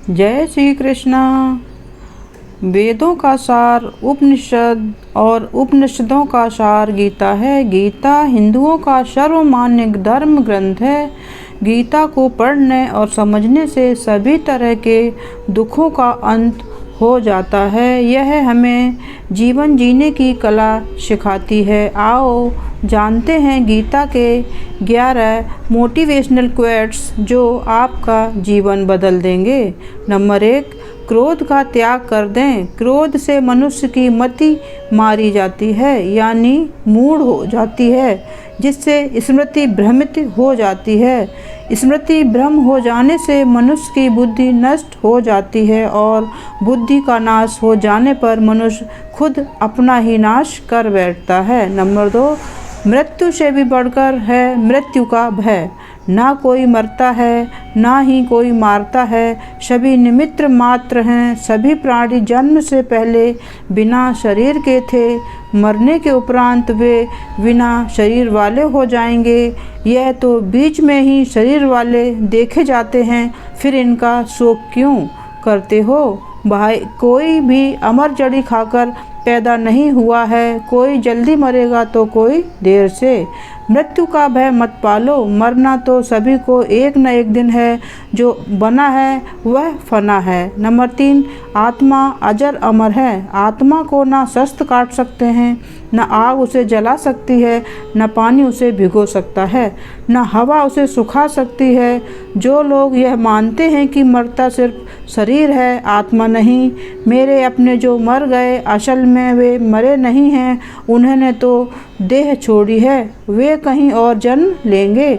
जय श्री कृष्णा। वेदों का सार उपनिषद और उपनिषदों का सार गीता है। गीता हिंदुओं का सर्वमान्य धर्म ग्रंथ है। गीता को पढ़ने और समझने से सभी तरह के दुखों का अंत हो जाता है। यह हमें जीवन जीने की कला सिखाती है। आओ जानते हैं गीता के 11 मोटिवेशनल क्वेट्स जो आपका जीवन बदल देंगे। नंबर 1, क्रोध का त्याग कर दें। क्रोध से मनुष्य की मति मारी जाती है, यानी मूढ़ हो जाती है, जिससे स्मृति भ्रमित हो जाती है। स्मृति भ्रम हो जाने से मनुष्य की बुद्धि नष्ट हो जाती है और बुद्धि का नाश हो जाने पर मनुष्य खुद अपना ही नाश कर बैठता है। नंबर 2, मृत्यु से भी बढ़कर है मृत्यु का भय। ना कोई मरता है, ना ही कोई मारता है, सभी निमित्त मात्र हैं। सभी प्राणी जन्म से पहले बिना शरीर के थे, मरने के उपरांत वे बिना शरीर वाले हो जाएंगे। यह तो बीच में ही शरीर वाले देखे जाते हैं, फिर इनका शोक क्यों करते हो भाई? कोई भी अमर जड़ी खाकर पैदा नहीं हुआ है। कोई जल्दी मरेगा तो कोई देर से। मृत्यु का भय मत पालो। मरना तो सभी को एक न एक दिन है। जो बना है वह फना है। नंबर 3, आत्मा अजर अमर है। आत्मा को ना शस्त्र काट सकते हैं, न आग उसे जला सकती है, न पानी उसे भिगो सकता है, न हवा उसे सुखा सकती है। जो लोग यह मानते हैं कि मरता सिर्फ शरीर है, आत्मा नहीं, मेरे अपने जो मर गए असल में वे मरे नहीं हैं, उन्होंने तो देह छोड़ी है, वे कहीं और जन्म लेंगे।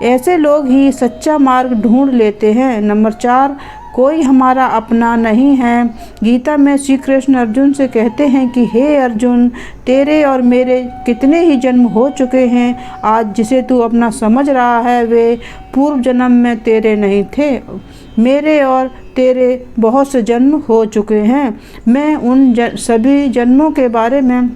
ऐसे लोग ही सच्चा मार्ग ढूंढ लेते हैं। नंबर 4, कोई हमारा अपना नहीं है। गीता में श्री कृष्ण अर्जुन से कहते हैं कि हे अर्जुन, तेरे और मेरे कितने ही जन्म हो चुके हैं। आज जिसे तू अपना समझ रहा है वे पूर्व जन्म में तेरे नहीं थे। मेरे और तेरे बहुत से जन्म हो चुके हैं। मैं उन सभी जन्मों के बारे में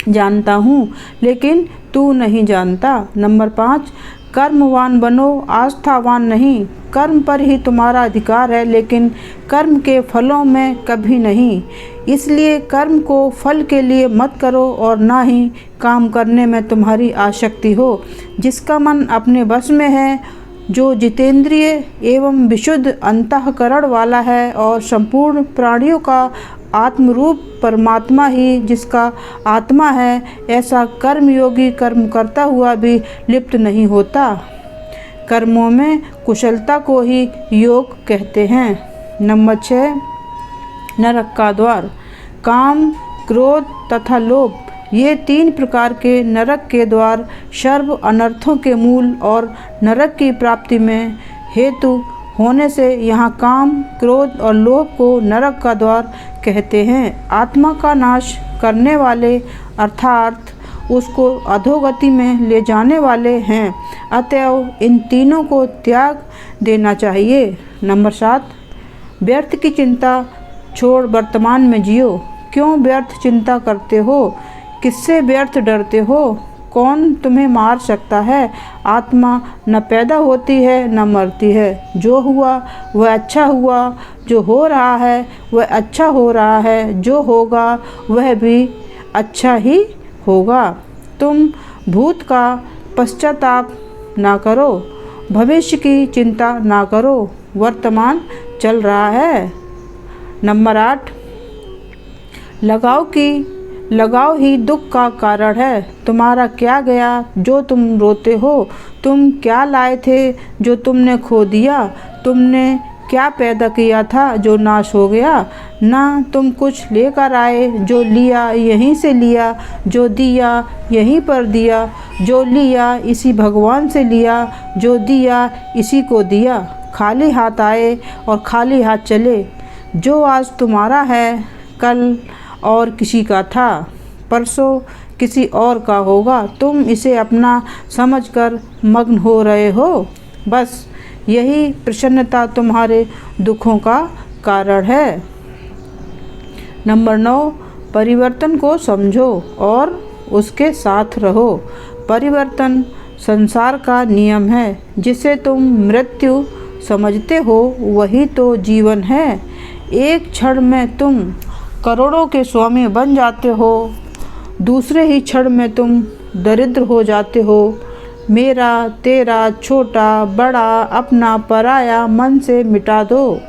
जानता हूँ, लेकिन तू नहीं जानता। नंबर 5, कर्मवान बनो, आस्थावान नहीं। कर्म पर ही तुम्हारा अधिकार है, लेकिन कर्म के फलों में कभी नहीं। इसलिए कर्म को फल के लिए मत करो और ना ही काम करने में तुम्हारी आसक्ति हो। जिसका मन अपने वश में है, जो जितेंद्रिय एवं विशुद्ध अंतःकरण वाला है और संपूर्ण प्राणियों का आत्मरूप परमात्मा ही जिसका आत्मा है, ऐसा कर्मयोगी कर्म करता हुआ भी लिप्त नहीं होता। कर्मों में कुशलता को ही योग कहते हैं। नंबर 6, नरक का द्वार। काम, क्रोध तथा लोभ, ये 3 प्रकार के नरक के द्वार सर्व अनर्थों के मूल और नरक की प्राप्ति में हेतु होने से यहाँ काम, क्रोध और लोभ को नरक का द्वार कहते हैं। आत्मा का नाश करने वाले अर्थात उसको अधोगति में ले जाने वाले हैं। अतएव इन तीनों को त्याग देना चाहिए। नंबर 7, व्यर्थ की चिंता छोड़ वर्तमान में जियो। क्यों व्यर्थ चिंता करते हो? किससे व्यर्थ डरते हो? कौन तुम्हें मार सकता है? आत्मा न पैदा होती है न मरती है। जो हुआ वह अच्छा हुआ, जो हो रहा है वह अच्छा हो रहा है, जो होगा वह भी अच्छा ही होगा। तुम भूत का पश्चाताप ना करो, भविष्य की चिंता ना करो, वर्तमान चल रहा है। नंबर 8, लगाव ही दुख का कारण है। तुम्हारा क्या गया जो तुम रोते हो? तुम क्या लाए थे जो तुमने खो दिया? तुमने क्या पैदा किया था जो नाश हो गया? ना तुम कुछ लेकर आए, जो लिया यहीं से लिया, जो दिया यहीं पर दिया, जो लिया इसी भगवान से लिया, जो दिया इसी को दिया। खाली हाथ आए और खाली हाथ चले। जो आज तुम्हारा है कल और किसी का था, परसों किसी और का होगा। तुम इसे अपना समझकर मग्न हो रहे हो। बस यही प्रसन्नता तुम्हारे दुखों का कारण है। नंबर 9, परिवर्तन को समझो और उसके साथ रहो। परिवर्तन संसार का नियम है, जिसे तुम मृत्यु समझते हो वही तो जीवन है। एक क्षण में तुम करोड़ों के स्वामी बन जाते हो, दूसरे ही क्षण में तुम दरिद्र हो जाते हो। मेरा तेरा छोटा बड़ा अपना पराया मन से मिटा दो,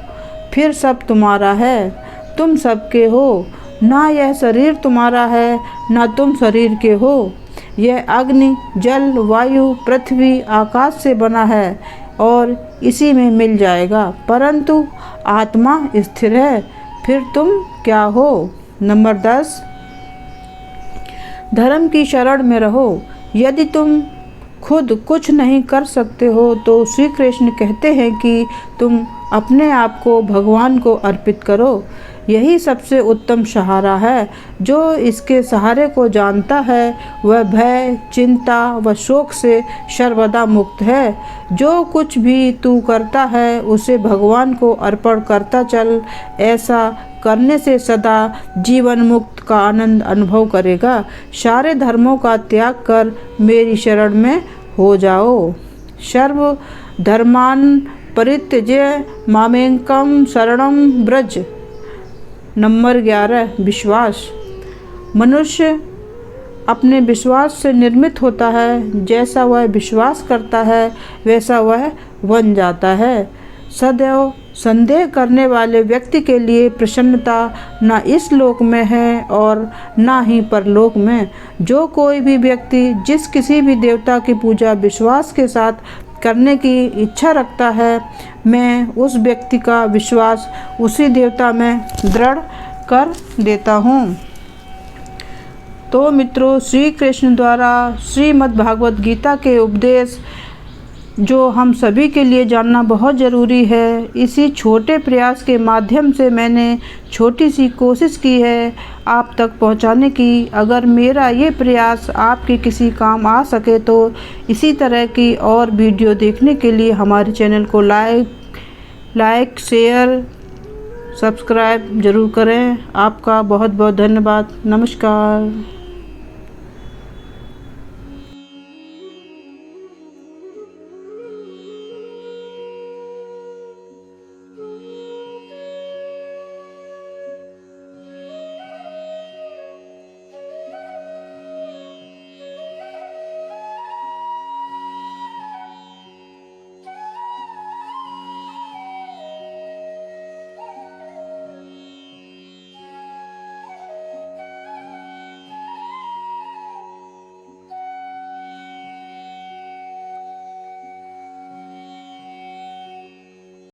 फिर सब तुम्हारा है, तुम सबके हो। ना यह शरीर तुम्हारा है, ना तुम शरीर के हो। यह अग्नि जल वायु पृथ्वी आकाश से बना है और इसी में मिल जाएगा, परंतु आत्मा स्थिर है। फिर तुम क्या हो? नंबर 10, धर्म की शरण में रहो। यदि तुम खुद कुछ नहीं कर सकते हो तो श्री कृष्ण कहते हैं कि तुम अपने आप को भगवान को अर्पित करो। यही सबसे उत्तम सहारा है। जो इसके सहारे को जानता है वह भय चिंता व शोक से सर्वदा मुक्त है। जो कुछ भी तू करता है उसे भगवान को अर्पण करता चल। ऐसा करने से सदा जीवन मुक्त का आनंद अनुभव करेगा। सारे धर्मों का त्याग कर मेरी शरण में हो जाओ। सर्व धर्मान परित्यज्य मामेकं शरणं व्रज। नंबर 11, विश्वास। मनुष्य अपने विश्वास से निर्मित होता है। जैसा वह विश्वास करता है वैसा वह बन जाता है। सदैव संदेह करने वाले व्यक्ति के लिए प्रसन्नता न इस लोक में है और न ही परलोक में। जो कोई भी व्यक्ति जिस किसी भी देवता की पूजा विश्वास के साथ करने की इच्छा रखता है, मैं उस व्यक्ति का विश्वास उसी देवता में दृढ़ कर देता हूँ। तो मित्रों, श्री कृष्ण द्वारा श्रीमद् भागवत गीता के उपदेश जो हम सभी के लिए जानना बहुत ज़रूरी है, इसी छोटे प्रयास के माध्यम से मैंने छोटी सी कोशिश की है आप तक पहुंचाने की। अगर मेरा ये प्रयास आपके किसी काम आ सके तो इसी तरह की और वीडियो देखने के लिए हमारे चैनल को लाइक शेयर सब्सक्राइब ज़रूर करें। आपका बहुत बहुत धन्यवाद। नमस्कार।